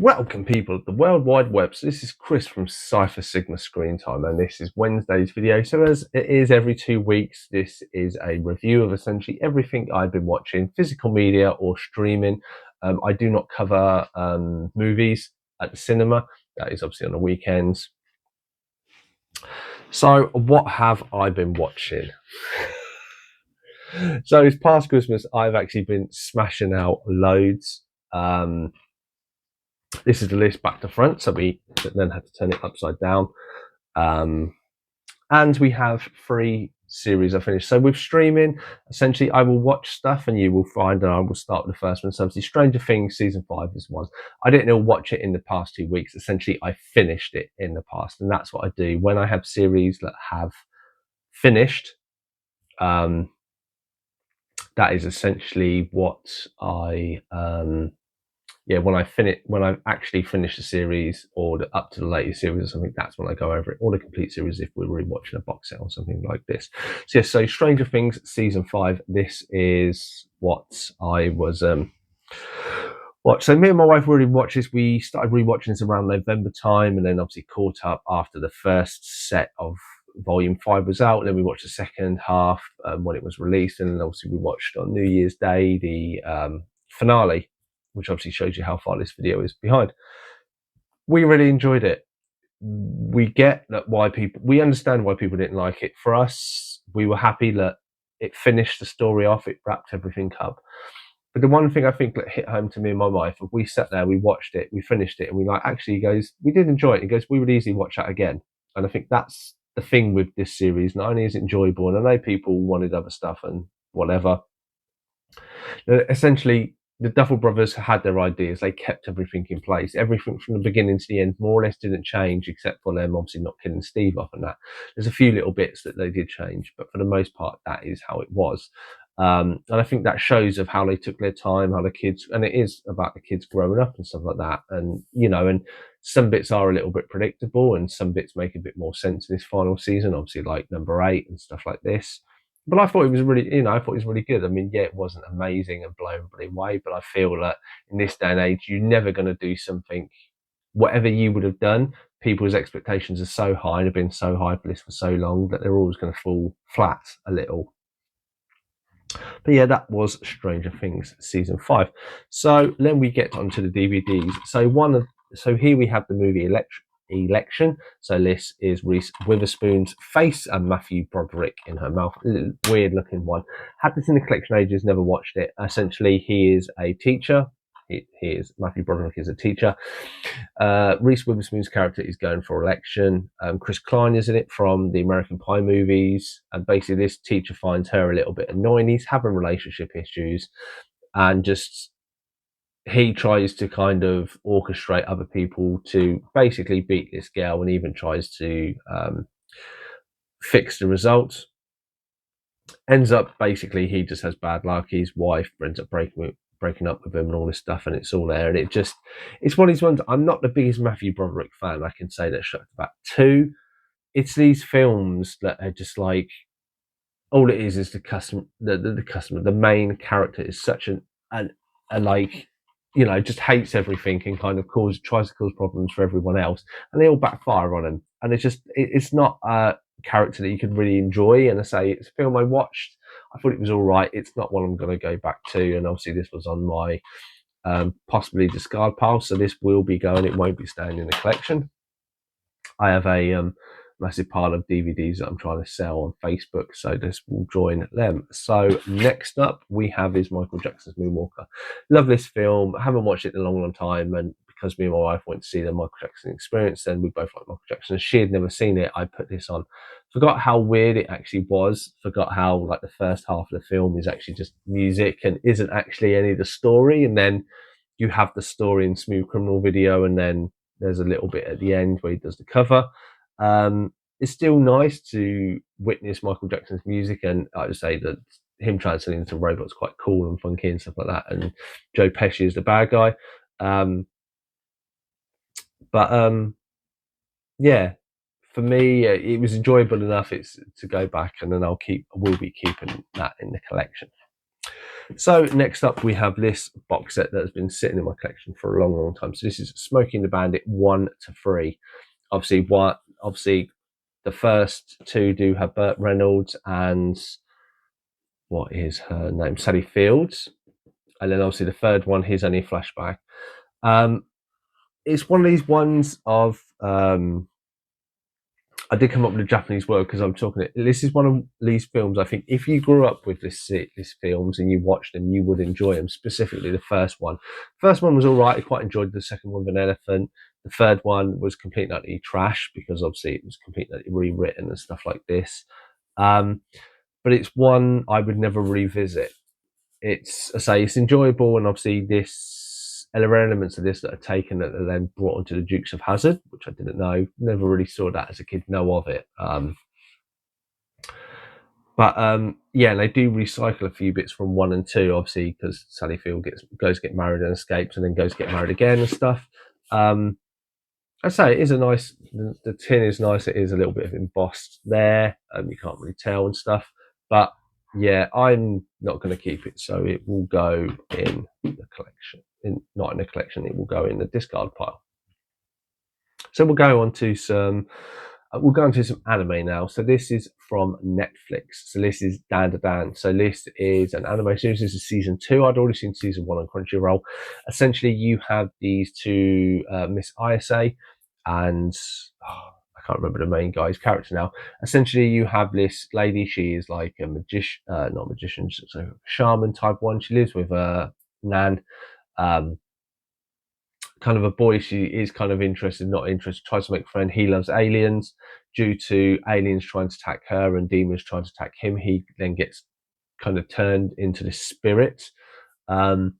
Welcome, people of the World Wide Web. So this is Chris from Cypher Sigma Screen Time, and this is Wednesday's video. So as it is every 2 weeks, this is a review of essentially everything I've been watching, physical media or streaming. I do not cover movies at the cinema. That is obviously on the weekends. So what have I been watching? So it's past Christmas, I've actually been smashing out loads. This is the list back to front, so we then had to turn it upside down. And we have 3 series I finished. So with streaming, essentially I will watch stuff and you will find that I will start with the first one. So obviously Stranger Things season 5 is one. I didn't watch it in the past 2 weeks. Essentially I finished it in the past, and that's what I do when I have series that have finished. That is essentially what I when I've actually finished the series or up to the latest series or something, that's when I go over it, or the complete series if we're rewatching a box set or something like this. So yes, so Stranger Things season 5, this is what I was watch. So me and my wife already watched this. We started rewatching this around November time, and then obviously caught up after the first set of volume 5 was out, and then we watched the second half when it was released, and then obviously we watched on New Year's Day the finale, which obviously shows you how far this video is behind. We really enjoyed it. We get that we understand why people didn't like it. For us, we were happy that it finished the story off, it wrapped everything up. But the one thing I think that hit home to me and my wife, we sat there, we watched it, we finished it, and we actually, he goes, we did enjoy it. He goes, we would easily watch that again. And I think that's the thing with this series. Not only is it enjoyable, and I know people wanted other stuff and whatever, essentially the Duffel brothers had their ideas. They kept everything in place. Everything from the beginning to the end more or less didn't change, except for them obviously not killing Steve off and that. There's a few little bits that they did change, but for the most part, that is how it was. And I think that shows of how they took their time, how the kids, and it is about the kids growing up and stuff like that. And, and some bits are a little bit predictable and some bits make a bit more sense in this final season, obviously like number 8 and stuff like this. But I thought it was really, I thought it was really good. I mean, yeah, it wasn't amazing and blown away, but I feel that in this day and age, you're never going to do something, whatever you would have done, people's expectations are so high and have been so high for this for so long that they're always going to fall flat a little. But yeah, that was Stranger Things season 5. So then we get onto the DVDs. So here we have the movie Election. So this is Reese Witherspoon's face and Matthew Broderick in her mouth. Weird looking one. Had this in the collection ages, never watched it. Essentially, he is a teacher. Matthew Broderick is a teacher. Reese Witherspoon's character is going for election. Chris Klein is in it from the American Pie movies. And basically this teacher finds her a little bit annoying. He's having relationship issues, and he tries to kind of orchestrate other people to basically beat this girl, and even tries to fix the results. Ends up basically he just has bad luck. His wife ends up breaking up with him and all this stuff, and it's all there. And it's one of these ones. I'm not the biggest Matthew Broderick fan, I can say that straight about 2. It's these films that are just like, all it is the customer, the main character is such just hates everything and kind of tries to cause problems for everyone else, and they all backfire on him. And it's not a character that you can really enjoy. And I say, it's a film I watched, I thought it was all right. It's not one I'm going to go back to, and obviously this was on my possibly discard pile, so this will be going, it won't be staying in the collection. I have a massive pile of DVDs that I'm trying to sell on Facebook, so this will join them. So next up we have is Michael Jackson's Moonwalker. Love this film. I haven't watched it in a long time, and because me and my wife went to see the Michael Jackson Experience, and we both like Michael Jackson, and she had never seen it, I put this on. Forgot how weird it actually was. Forgot how like the first half of the film is actually just music and isn't actually any of the story, and then you have the story in Smooth Criminal Video, and then there's a little bit at the end where he does the cover. It's still nice to witness Michael Jackson's music, and I would say that him transferring into robots quite cool and funky and stuff like that. And Joe Pesci is the bad guy. Yeah, for me, it was enjoyable enough to go back, and then I will be keeping that in the collection. So next up, we have this box set that has been sitting in my collection for a long, long time. So this is Smoking the Bandit 1 to 3. Obviously, the first two do have Burt Reynolds and what is her name, Sally Fields, and then obviously the third one, he's only a flashback. It's one of these ones of I did come up with a Japanese word because I'm talking it. This is one of these films. I think if you grew up with this films and you watched them, you would enjoy them. Specifically, the first one. First one was all right. I quite enjoyed the second one with an elephant. The third one was completely trash because obviously it was completely rewritten and stuff like this. But it's one I would never revisit. It's enjoyable, and obviously there are elements of this that are taken that are then brought onto the Dukes of Hazzard, which I didn't know. Never really saw that as a kid. Know of it. Yeah, they do recycle a few bits from 1 and 2, obviously, because Sally Field goes to get married and escapes, and then goes to get married again and stuff. I say it is a nice. The tin is nice. It is a little bit of embossed there. You can't really tell and stuff, but yeah, I'm not going to keep it, so it will go in the collection. Not in the collection, it will go in the discard pile. So we'll go on to some anime now. So this is from Netflix. So this is Dan to Dan. So this is an anime series. This is season 2. I'd already seen season 1 on Crunchyroll. Essentially, you have these two Miss ISA and I can't remember the main guy's character now. Essentially, you have this lady. She is like a magician, not a magician, so a shaman type one. She lives with Nan. Kind of a boy. She is kind of interested, not interested, tries to make a friend. He loves aliens. Due to aliens trying to attack her and demons trying to attack him, he then gets kind of turned into this spirit. And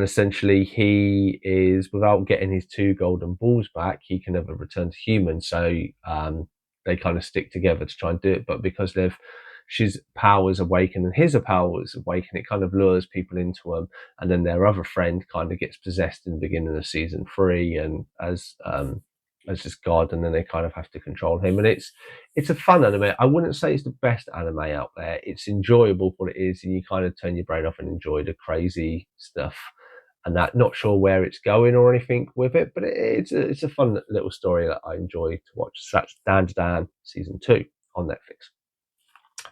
essentially, he is, without getting his 2 golden balls back, he can never return to human. So they kind of stick together to try and do it. But because she's powers awaken and his powers awaken, it kind of lures people into him. And then their other friend kind of gets possessed in the beginning of season 3, and as this god, and then they kind of have to control him. And it's a fun anime. I wouldn't say it's the best anime out there. It's enjoyable for what it is, and you kind of turn your brain off and enjoy the crazy stuff. And that, not sure where it's going or anything with it, but it's a fun little story that I enjoy to watch. So that's Dan to Dan season 2 on Netflix.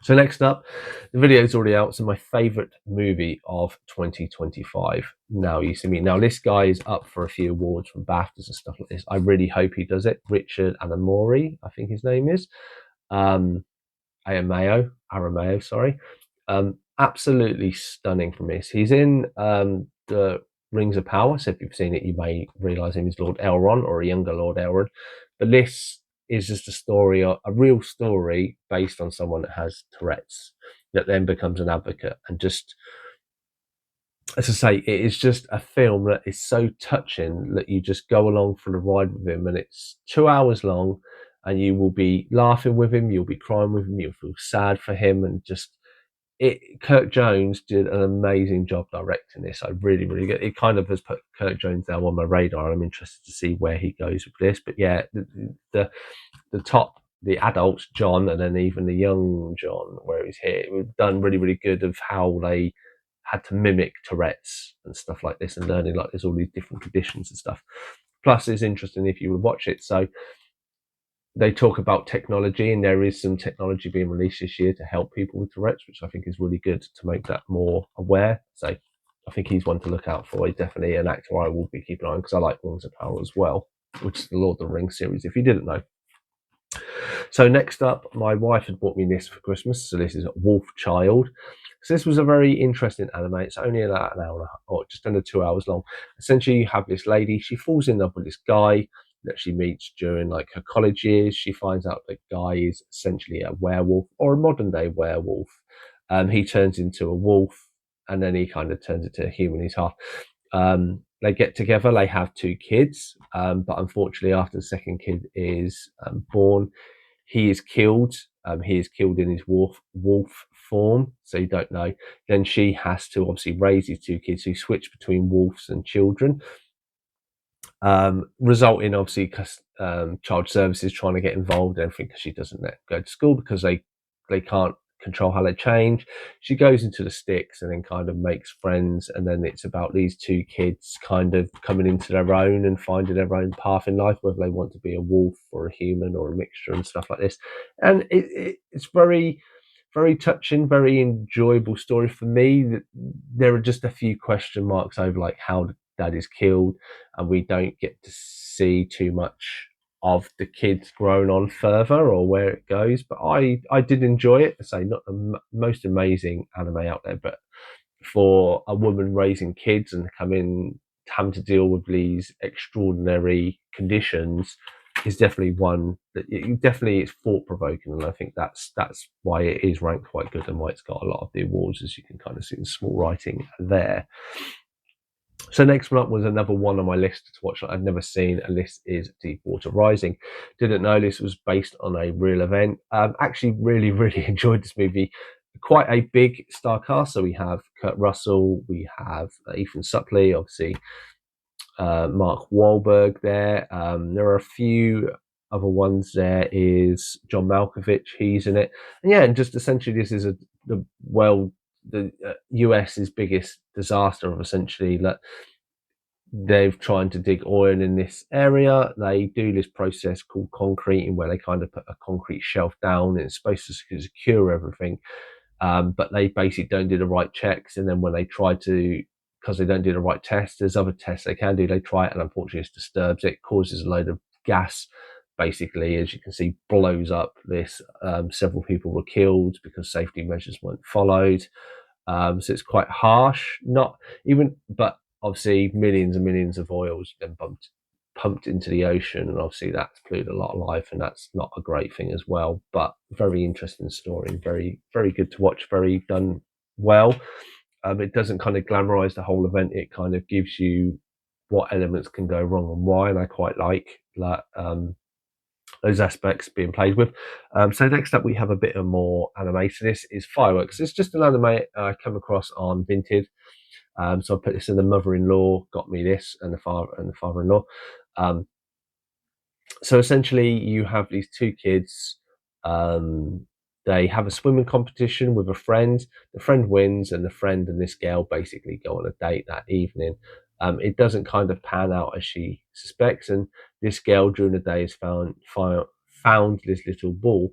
So next up, the video is already out. So my favourite movie of 2025. Now you see me. Now this guy is up for a few awards from BAFTAs and stuff like this. I really hope he does it. Richard Anamori, I think his name is. Aramayo, sorry. Absolutely stunning from this. He's in the Rings of Power. So if you've seen it, you may realise him as Lord Elrond, or a younger Lord Elrond. But this is just a real story based on someone that has Tourette's, that then becomes an advocate. And just, as I say, it is just a film that is so touching that you just go along for the ride with him. And it's 2 hours long, and you will be laughing with him, you'll be crying with him, you'll feel sad for him, and just Kirk Jones did an amazing job directing this. I really, really get it. Kind of has put Kirk Jones now on my radar. I'm interested to see where he goes with this. But yeah, the adults, John, and then even the young John, where he's here, we've done really, really good of how they had to mimic Tourette's and stuff like this, and learning like there's all these different conditions and stuff. Plus, it's interesting if you would watch it. So they talk about technology, and there is some technology being released this year to help people with Tourette's, which I think is really good to make that more aware. So I think he's one to look out for. He's definitely an actor I will be keeping an eye on, because I like Rings of Power as well, which is the Lord of the Rings series, if you didn't know. So next up, my wife had bought me this for Christmas. So this is Wolf Child. So this was a very interesting anime. It's only about an hour or just under 2 hours long. Essentially, you have this lady. She falls in love with this guy that she meets during like her college years. She finds out that guy is essentially a werewolf, or a modern day werewolf. He turns into a wolf, and then he kind of turns into a human. He's half. They get together. They have 2 kids, but unfortunately, after the second kid is born, he is killed. He is killed in his wolf form, so you don't know. Then she has to obviously raise these 2 kids who switch between wolves and children, resulting obviously child services trying to get involved and everything, because she doesn't go to school because they can't control how they change. She goes into the sticks and then kind of makes friends, and then it's about these two kids kind of coming into their own and finding their own path in life, whether they want to be a wolf or a human or a mixture and stuff like this. And it's very, very touching, very enjoyable story for me. There are just a few question marks over like how dad is killed, and we don't get to see too much of the kids growing on further or where it goes. But I did enjoy it. I say not the most amazing anime out there, but for a woman raising kids and having to deal with these extraordinary conditions is definitely one that definitely it's thought provoking, and I think that's why it is ranked quite good and why it's got a lot of the awards, as you can kind of see in small writing there. So next one up was another one on my list to watch that I'd never seen, and this is Deepwater Rising. Didn't know this was based on a real event. Actually, really, really enjoyed this movie. Quite a big star cast. So we have Kurt Russell, we have Ethan Suplee, obviously Mark Wahlberg there. There are a few other ones. There is John Malkovich. He's in it, and yeah, and just essentially this is the US's biggest disaster of essentially that they've trying to dig oil in this area. They do this process called concreting, where they kind of put a concrete shelf down, and it's supposed to secure everything. But they basically don't do the right checks, and then when they try to, because they don't do the right tests, there's other tests they can do. They try it, and unfortunately, it disturbs it, causes a load of gas. Basically, as you can see, blows up this. Several people were killed because safety measures weren't followed. So it's quite harsh. Not even, but obviously, millions and millions of oils then pumped into the ocean, and obviously that's polluted a lot of life, and that's not a great thing as well. But very interesting story, very very good to watch, very done well. It doesn't kind of glamorize the whole event. It kind of gives you what elements can go wrong and why, and I quite like that. Those aspects being played with. So next up, we have a bit of more anime. So this is Fireworks. It's just an anime I come across on Vinted. So I put this in. The mother-in-law got me this, and the father-in-law. So essentially, you have these two kids. They have a swimming competition with a friend. The friend wins, and the friend and this girl basically go on a date that evening. It doesn't kind of pan out as she suspects, and this girl during the day has found this little ball.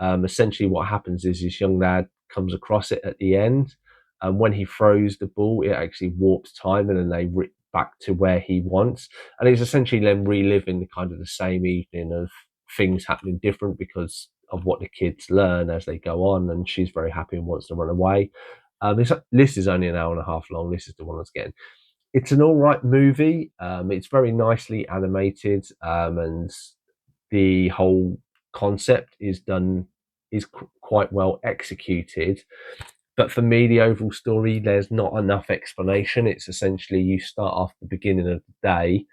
Essentially, what happens is this young lad comes across it at the end, and when he throws the ball, it actually warps time, and then they rip back to where he wants, and it's essentially them reliving the kind of the same evening of things happening different because of what the kids learn as they go on. And she's very happy and wants to run away. This is only an hour and a half long. This is the one that's getting. It's an all right movie. It's very nicely animated, and the whole concept is quite well executed. But for me, the overall story, there's not enough explanation. It's essentially you start off the beginning of the day,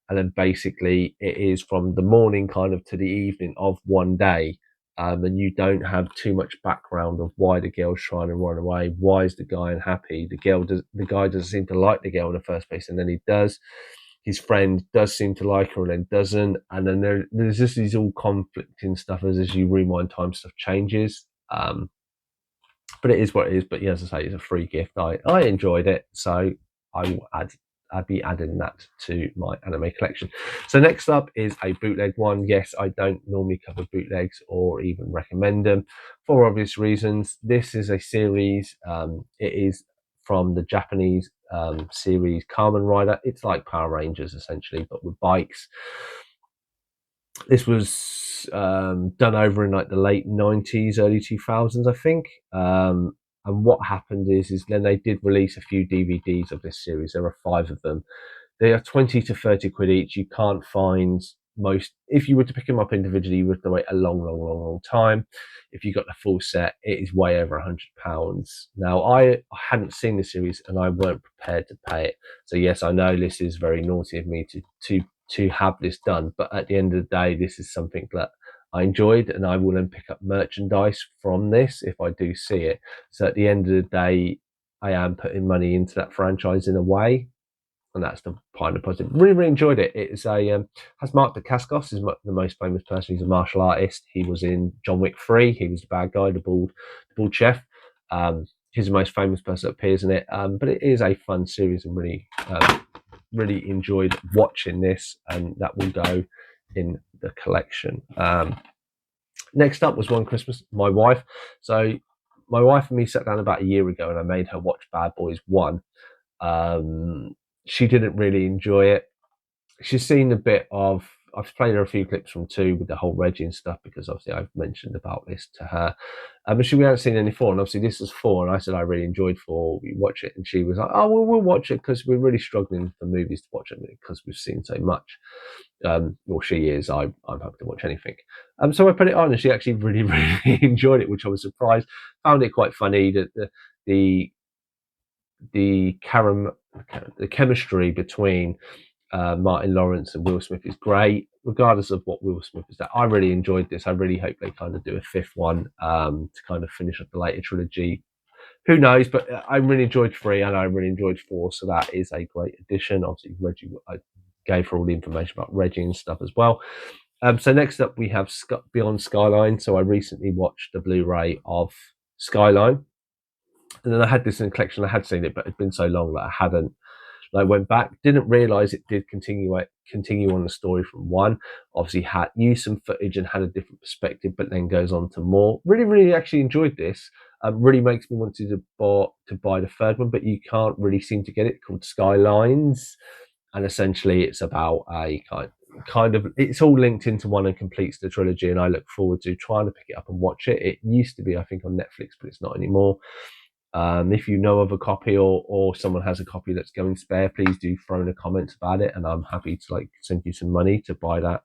and then basically it is from the morning kind of to the evening of one day. And you don't have too much background of why the girl's trying to run away. Why is the guy unhappy? The guy doesn't seem to like the girl in the first place, and then he does. His friend does seem to like her, and then doesn't. And then there's just these all conflicting stuff as you rewind time, stuff changes. But it is what it is. But yeah, as I say, it's a free gift. I enjoyed it, so I'd be adding that to my anime collection. So next up is a bootleg one. Yes, I don't normally cover bootlegs or even recommend them for obvious reasons. This is a series. It is from the Japanese series Kamen Rider. It's like Power Rangers essentially, but with bikes. This was done over in like the late 90s, early 2000s, I think. And what happened is then they did release a few DVDs of this series. There are 5 of them. They are 20 to 30 quid each. You can't find most. If you were to pick them up individually, you would have to wait a long time. If you got the full set, it is way over £100. Now, I hadn't seen the series and I weren't prepared to pay it. So yes, I know this is very naughty of me to have this done, but at the end of the day, this is something that I enjoyed, and I will then pick up merchandise from this if I do see it. So at the end of the day, I am putting money into that franchise in a way. and that's the kind of positive. Really, really enjoyed it. It's a has Mark Dacascos, is the most famous person. He's a martial artist. He was in John Wick 3. He was the bad guy, the bald chef. He's the most famous person that appears in it. But it is a fun series, and really enjoyed watching this, and that will go in the collection. Next up was One Christmas, my wife. So my wife and me sat down about a year ago, and I made her watch Bad Boys 1. She didn't really enjoy it. She's seen a bit of. I've played her a few clips from 2 with the whole Reggie and stuff, because obviously I've mentioned about this to her. But we hadn't seen any 4, and obviously this was 4, and I said I really enjoyed 4. We watch it, and she was like, "Oh, well, we'll watch it because we're really struggling for movies to watch it because we've seen so much." Well, she is. I'm happy to watch anything. So I put it on, and she actually really, really enjoyed it, which I was surprised. Found it quite funny that the chemistry between Martin Lawrence and Will Smith is great, regardless of what Will Smith is. I really enjoyed this. I really hope they kind of do a 5th one to kind of finish up the later trilogy. Who knows? But I really enjoyed 3, and I really enjoyed 4, so that is a great addition. Obviously, Reggie, I gave her all the information about Reggie and stuff as well. So next up, we have Beyond Skyline. So I recently watched the Blu-ray of Skyline, and then I had this in a collection. I had seen it, but it'd been so long that I hadn't. I went back, didn't realise it did continue on the story from 1. Obviously, had used some footage and had a different perspective, but then goes on to more. Really, really actually enjoyed this. Really makes me want to buy the 3rd one, but you can't really seem to get it. Called Skylines, and essentially it's about a kind of it's all linked into one and completes the trilogy. And I look forward to trying to pick it up and watch it. It used to be, I think, on Netflix, but it's not anymore. If you know of a copy or someone has a copy that's going spare, please do throw in the comments about it, and I'm happy to send you some money to buy that.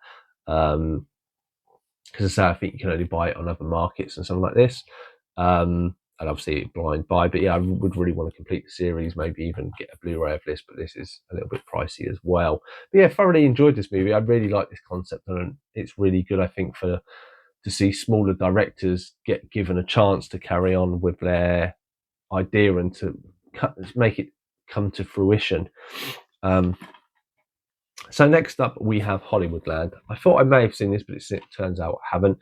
Because I think you can only buy it on other markets and something like this. And obviously blind buy, but yeah, I would really want to complete the series, maybe even get a Blu-ray of this, but this is a little bit pricey as well. But yeah, thoroughly enjoyed this movie. I really like this concept, and it's really good, I think, to see smaller directors get given a chance to carry on with their idea and to make it come to fruition. So next up, we have Hollywoodland. I thought I may have seen this, but it turns out I haven't.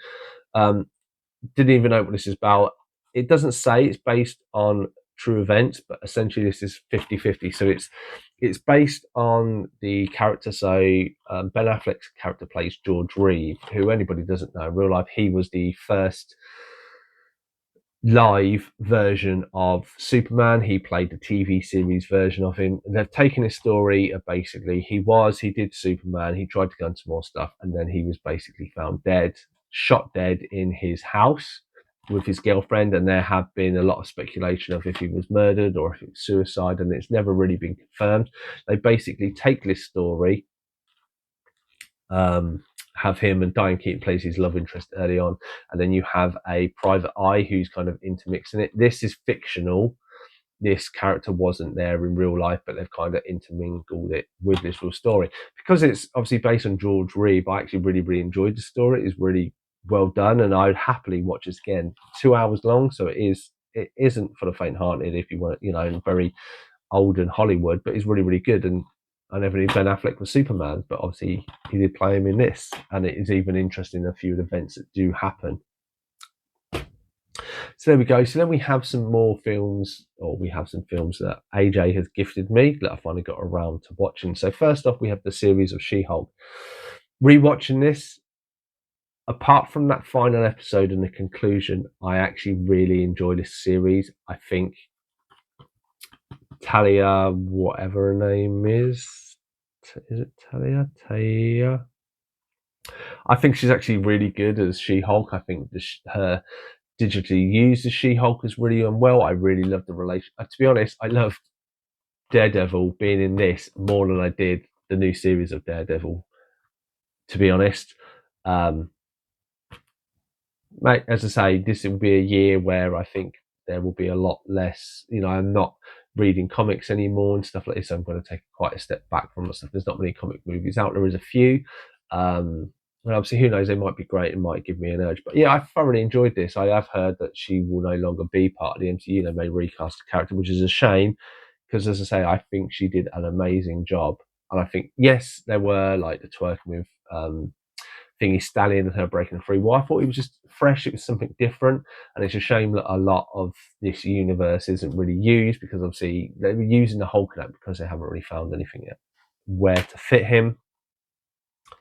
Didn't even know what this is about. It doesn't say it's based on true events, but essentially this is 50-50. So it's based on the character. So Ben Affleck's character plays George Reeve, who anybody doesn't know in real life, he was the first live version of Superman. He played the TV series version of him. And they've taken his story of basically he did Superman, he tried to go into more stuff, and then he was basically found dead, shot dead in his house with his girlfriend, and there have been a lot of speculation of if he was murdered or if it was suicide, and it's never really been confirmed. They basically take this story, have him, and Diane Keaton plays his love interest early on, and then you have a private eye who's kind of intermixing it. This is fictional. This character wasn't there in real life, but they've kind of intermingled it with this real story. Because it's obviously based on George Reeve, I actually really, really enjoyed the story. It's really well done, and I'd happily watch this again. 2 hours long, so it isn't for the faint-hearted if you want, very old and Hollywood, but it's really, really good. And I never knew Ben Affleck was Superman, but obviously he did play him in this, and it is even interesting a few of the events that do happen. So there we go. So then we have some more films, or we have some films that AJ has gifted me that I finally got around to watching. So first off, we have the series of She-Hulk. Rewatching this, apart from that final episode and the conclusion, I actually really enjoy this series. I think Talia, whatever her name is it Talia? Talia? I think she's actually really good as She-Hulk. I think her digitally used as She-Hulk is really done well. I really love the relation. To be honest, I love Daredevil being in this more than I did the new series of Daredevil, to be honest. Mate, as I say, this will be a year where I think there will be a lot less, I'm not reading comics anymore and stuff like this. I'm going to take quite a step back from stuff. There's not many comic movies out. There is a few. And obviously, who knows, they might be great and might give me an urge. But yeah, I thoroughly enjoyed this. I have heard that she will no longer be part of the MCU. They may recast the character, which is a shame because, as I say, I think she did an amazing job. And I think, yes, there were like the twerking with Thingy Stallion and her breaking free. Well, I thought it was just fresh. It was something different, and it's a shame that a lot of this universe isn't really used, because obviously they were using the Hulk in that because they haven't really found anything yet where to fit him.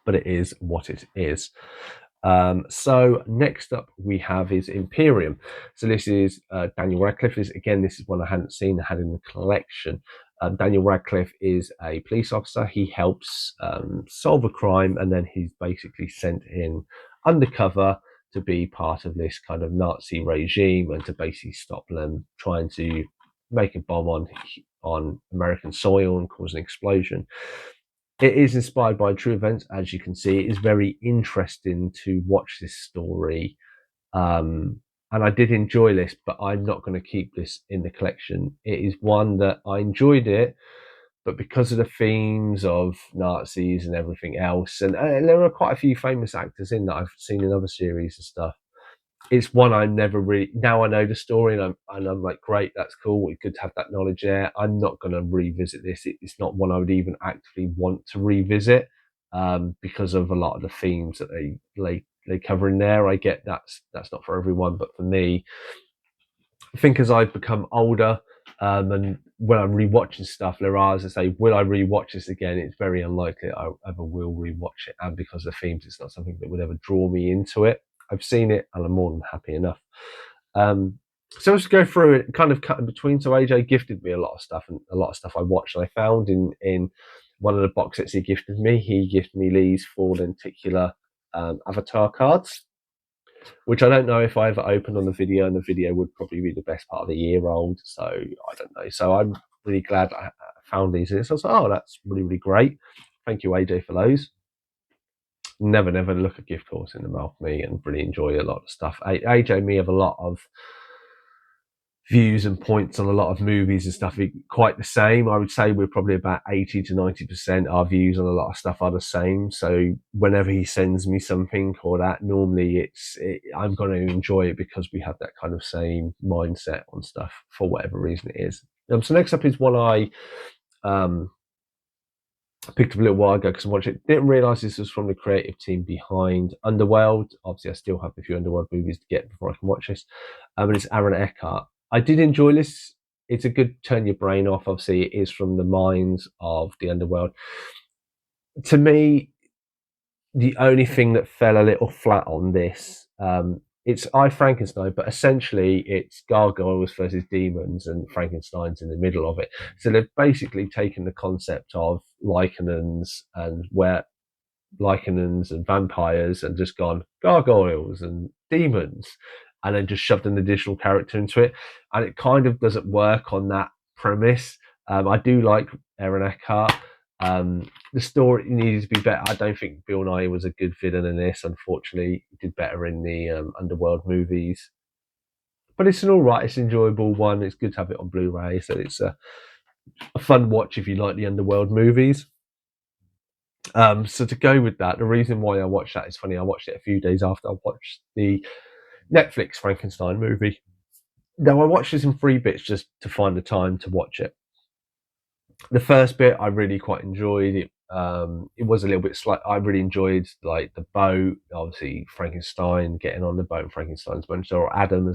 But it is what it is. So next up we have is Imperium. So this is Daniel Radcliffe. This is one I hadn't seen. I had in the collection. Daniel Radcliffe is a police officer. He helps solve a crime, and then he's basically sent in undercover to be part of this kind of Nazi regime and to basically stop them trying to make a bomb on American soil and cause an explosion. It is inspired by true events, as you can see. It is very interesting to watch this story. And I did enjoy this, but I'm not going to keep this in the collection. It is one that I enjoyed it, but because of the themes of Nazis and everything else, and there are quite a few famous actors in that I've seen in other series and stuff, it's one I never really. Now I know the story, and I'm like, great, that's cool. It's good to have that knowledge there. I'm not going to revisit this. It's not one I would even actively want to revisit, because of a lot of the themes that they cover in there. I get that's not for everyone, but for me, I think as I've become older, and when I'm rewatching stuff, there are, as I say, will I rewatch this again? It's very unlikely I ever will rewatch it, and because of the themes, it's not something that would ever draw me into it. I've seen it, and I'm more than happy enough. So let's go through it, kind of cut in between. So AJ gifted me a lot of stuff, and a lot of stuff I watched, and I found in one of the box sets he gifted me. He gifted me these 4 lenticular Avatar cards, which I don't know if I ever opened on the video, and the video would probably be the best part of the year old. So I don't know. So I'm really glad I found these. So I was like, oh, that's really, really great. Thank you, AJ, for those. Never look a gift horse in the mouth, me, and really enjoy a lot of stuff. AJ and me have a lot of views and points on a lot of movies and stuff quite the same. I would say we're probably about 80 to 90%. Our views on a lot of stuff are the same. So whenever he sends me something or that, normally I'm going to enjoy it because we have that kind of same mindset on stuff for whatever reason it is. So next up is one I picked up a little while ago because I watched it. Didn't realise this was from the creative team behind Underworld. Obviously, I still have a few Underworld movies to get before I can watch this. But it's Aaron Eckhart. I did enjoy this. It's a good turn your brain off. Obviously, it is from the minds of the Underworld. To me, the only thing that fell a little flat on this, it's I Frankenstein, but essentially it's gargoyles versus demons, and Frankenstein's in the middle of it. So they've basically taken the concept of lycanons and vampires and just gone gargoyles and demons, and then just shoved an additional character into it, and it kind of doesn't work on that premise. I do like Aaron Eckhart. The story needed to be better. I don't think Bill Nye was a good villain in this. Unfortunately, he did better in the Underworld movies. But it's an alright, it's an enjoyable one. It's good to have it on Blu-ray, so it's a fun watch if you like the Underworld movies. So to go with that, the reason why I watched that is funny. I watched it a few days after I watched the Netflix Frankenstein movie. Now I watched this in 3 bits just to find the time to watch it. The first bit I really quite enjoyed. It was a little bit slight. I really enjoyed like the boat, obviously Frankenstein getting on the boat, and Frankenstein's monster, or Adam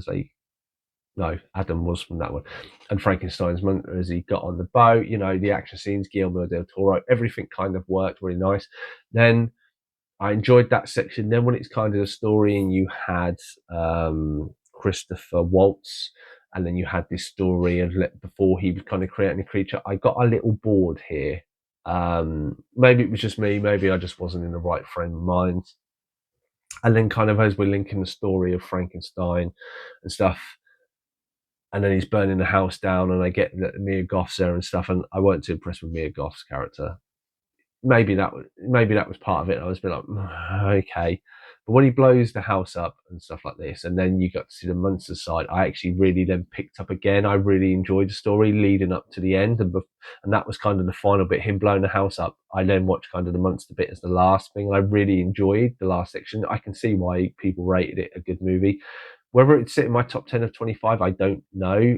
Adam was from that one, and Frankenstein's monster as he got on the boat. The action scenes, Guillermo del Toro, everything kind of worked really nice. Then I enjoyed that section. Then when it's kind of a story, and you had Christopher Waltz, and then you had this story of before he was kind of creating a creature, I got a little bored here. Maybe it was just me. Maybe I just wasn't in the right frame of mind. And then kind of as we're linking the story of Frankenstein and stuff, and then he's burning the house down, and I get that Mia Goth's there and stuff, and I weren't too impressed with Mia Goth's character. Maybe that was part of it. I was a bit like, okay. But when he blows the house up and stuff like this, and then you got to see the monster side, I actually really then picked up again. I really enjoyed the story leading up to the end, and that was kind of the final bit, him blowing the house up. I then watched kind of the monster bit as the last thing, and I really enjoyed the last section. I can see why people rated it a good movie. Whether it's sit in my top 10 of 25, I don't know.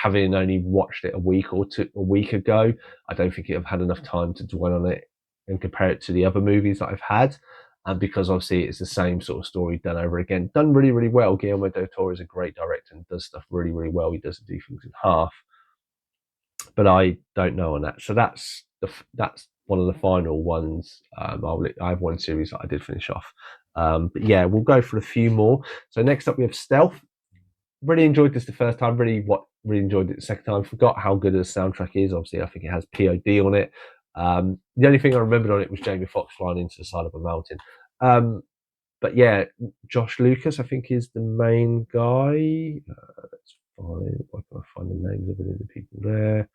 having only watched it a week ago, I don't think I've had enough time to dwell on it and compare it to the other movies that I've had. And because obviously it's the same sort of story done over again, done really, really well. Guillermo del Toro is a great director and does stuff really, really well. He doesn't do things in half, but I don't know on that. So that's one of the final ones. I have one series that I did finish off. But yeah, we'll go for a few more. So next up we have Stealth. Really enjoyed this the first time. Really enjoyed it the second time. Forgot how good the soundtrack is. Obviously, I think it has POD on it. The only thing I remembered on it was Jamie Foxx flying into the side of a mountain. But yeah, Josh Lucas, I think, is the main guy. Let's find. Why can't I find the names of any of the people there?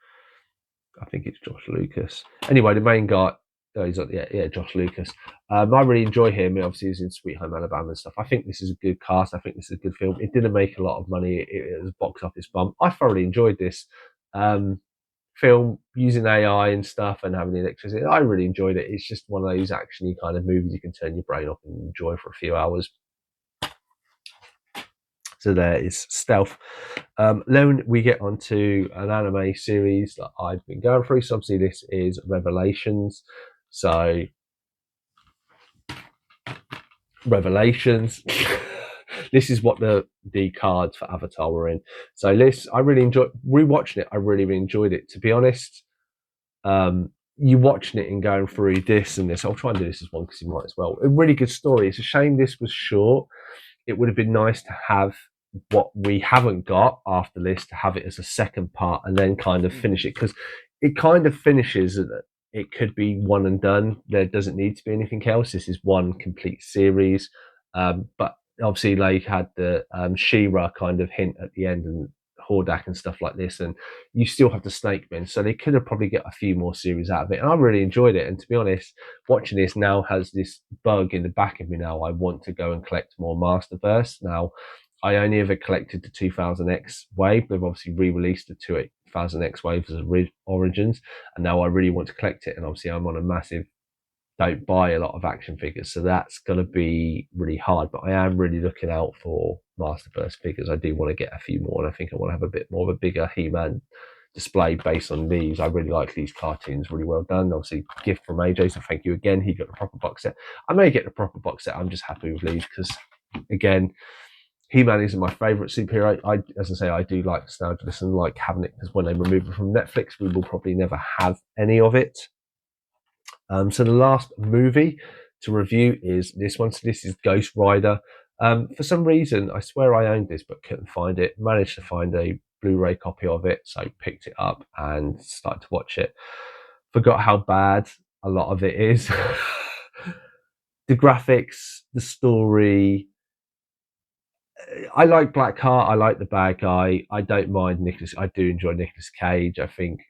I think it's Josh Lucas. Anyway, the main guy. Oh, he's like, yeah, Josh Lucas. I really enjoy him. Obviously, he's in Sweet Home Alabama and stuff. I think this is a good cast. I think this is a good film. It didn't make a lot of money. It was a box office bump. I thoroughly enjoyed this film using AI and stuff and having the electricity. I really enjoyed it. It's just one of those actiony kind of movies you can turn your brain off and enjoy for a few hours. So there is Stealth. Then we get onto an anime series that I've been going through. So obviously this is Revelations. So Revelations. This is what the cards for Avatar were in. So this, I really enjoyed rewatching it. I really, really enjoyed it. To be honest, you watching it and going through this and this. I'll try and do this as one because you might as well. A really good story. It's a shame this was short. It would have been nice to have what we haven't got after this, to have it as a second part and then kind of finish it, because it kind of finishes. It could be one and done. There doesn't need to be anything else. This is one complete series. But obviously they had the She-Ra kind of hint at the end, and Hordak and stuff like this, and you still have the Snake Men, so they could have probably got a few more series out of it, and I really enjoyed it. And to be honest, watching this now has this bug in the back of me now. I want to go and collect more Masterverse. Now, I only ever collected the 2000X wave. They've obviously re-released the 2000X wave as Origins, and now I really want to collect it, and obviously I'm on a massive don't buy a lot of action figures, so that's going to be really hard. But I am really looking out for Masterverse figures. I do want to get a few more, and I think I want to have a bit more of a bigger He-Man display based on these. I really like these cartoons, really well done. Obviously, gift from AJ, so thank you again. He got the proper box set. I may get the proper box set. I'm just happy with these because, again, He-Man isn't my favourite superhero. As I say, I do like nostalgia and like having it, because when they remove it from Netflix, we will probably never have any of it. So the last movie to review is this one. So this is Ghost Rider. For some reason, I swear I owned this but couldn't find it. Managed to find a Blu-ray copy of it, so picked it up and started to watch it. Forgot how bad a lot of it is. The graphics, the story. I like Blackheart. I like the bad guy. I don't mind Nicholas. I do enjoy Nicolas Cage. I think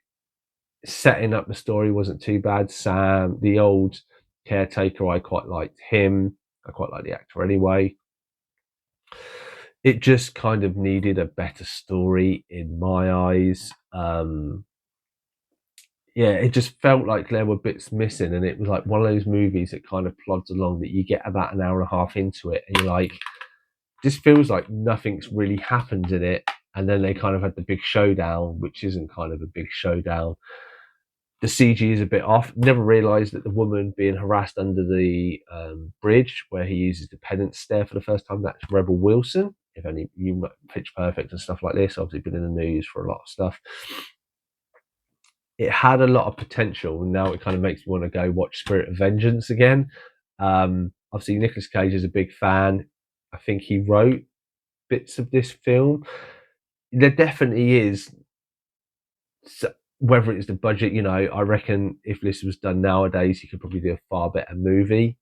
setting up the story wasn't too bad. Sam, the old caretaker, I quite liked him. I quite like the actor anyway. It just kind of needed a better story in my eyes. Yeah, it just felt like there were bits missing, and it was like one of those movies that kind of plods along that you get about an hour and a half into it, and you're like, this feels like nothing's really happened in it. And then they kind of had the big showdown, which isn't kind of a big showdown. The CG is a bit off. Never realised that the woman being harassed under the bridge, where he uses the penance stare for the first time, that's Rebel Wilson. If any you Pitch Perfect and stuff like this, obviously been in the news for a lot of stuff. It had a lot of potential, and now it kind of makes me want to go watch Spirit of Vengeance again. Obviously, Nicolas Cage is a big fan. I think he wrote bits of this film. There definitely is. Whether it's the budget, I reckon if this was done nowadays, you could probably do a far better movie.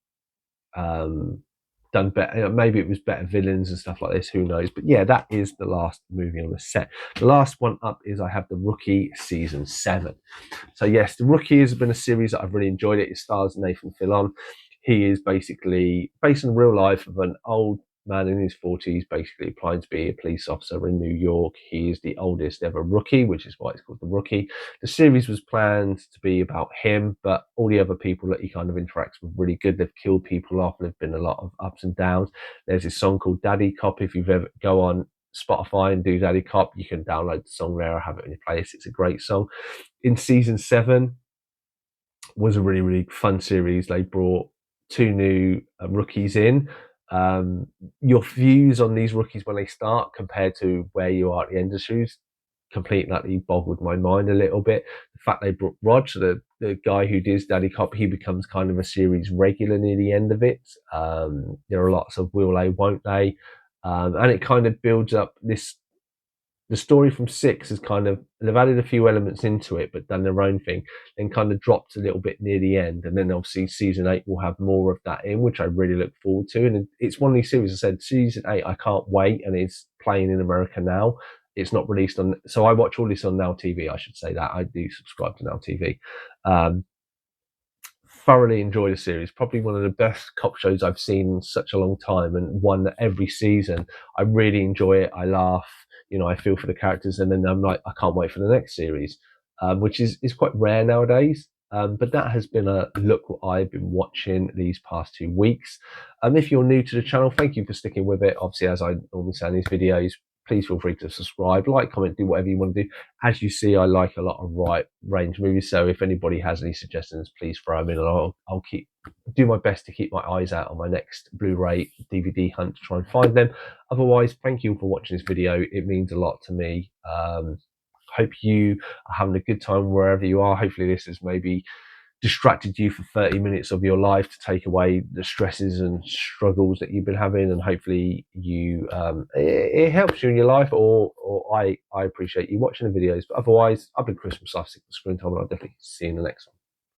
Done better, maybe it was better villains and stuff like this, who knows. But yeah, that is the last movie on the set. The last one up is I have The Rookie season 7. So yes, The Rookie has been a series that I've really enjoyed. It stars Nathan Fillion. He is basically based on the real life of an old man in his 40s, basically applying to be a police officer in New York. He is the oldest ever rookie, which is why it's called The Rookie. The series was planned to be about him, but all the other people that he kind of interacts with really good. They've killed people off. There've been a lot of ups and downs. There's this song called Daddy Cop. If you've ever go on Spotify and do Daddy Cop, you can download the song there or have it in your playlist. It's a great song. In season 7 was a really, really fun series. They brought 2 new rookies in. Your views on these rookies when they start compared to where you are at the end of the series completely boggled my mind a little bit. The fact they brought Rog, the guy who does Daddy Cop, he becomes kind of a series regular near the end of it. There are lots of will they, won't they, and it kind of builds up this. The story from 6 is kind of, they've added a few elements into it, but done their own thing, then kind of dropped a little bit near the end. And then obviously season 8 will have more of that in, which I really look forward to. And it's one of these series, I said, season 8, I can't wait. And it's playing in America now. It's not released on, so I watch all this on Now TV, I should say that. I do subscribe to Now TV. Thoroughly enjoy the series. Probably one of the best cop shows I've seen in such a long time, and one that every season I really enjoy it. I laugh, I feel for the characters, and then I'm like, I can't wait for the next series, which is quite rare nowadays. But that has been a look what I've been watching these past 2 weeks. If you're new to the channel, thank you for sticking with it. Obviously, as I normally say in these videos, please feel free to subscribe, like, comment, do whatever you want to do. As you see, I like a lot of right range movies, so if anybody has any suggestions, please throw them in, and I'll do my best to keep my eyes out on my next Blu-ray DVD hunt to try and find them. Otherwise, thank you for watching this video. It means a lot to me. Hope you are having a good time wherever you are. Hopefully this has maybe distracted you for 30 minutes of your life to take away the stresses and struggles that you've been having, and hopefully you it helps you in your life, or I appreciate you watching the videos. But otherwise, I've been Chris from Screen Time, and I'll definitely see you in the next one.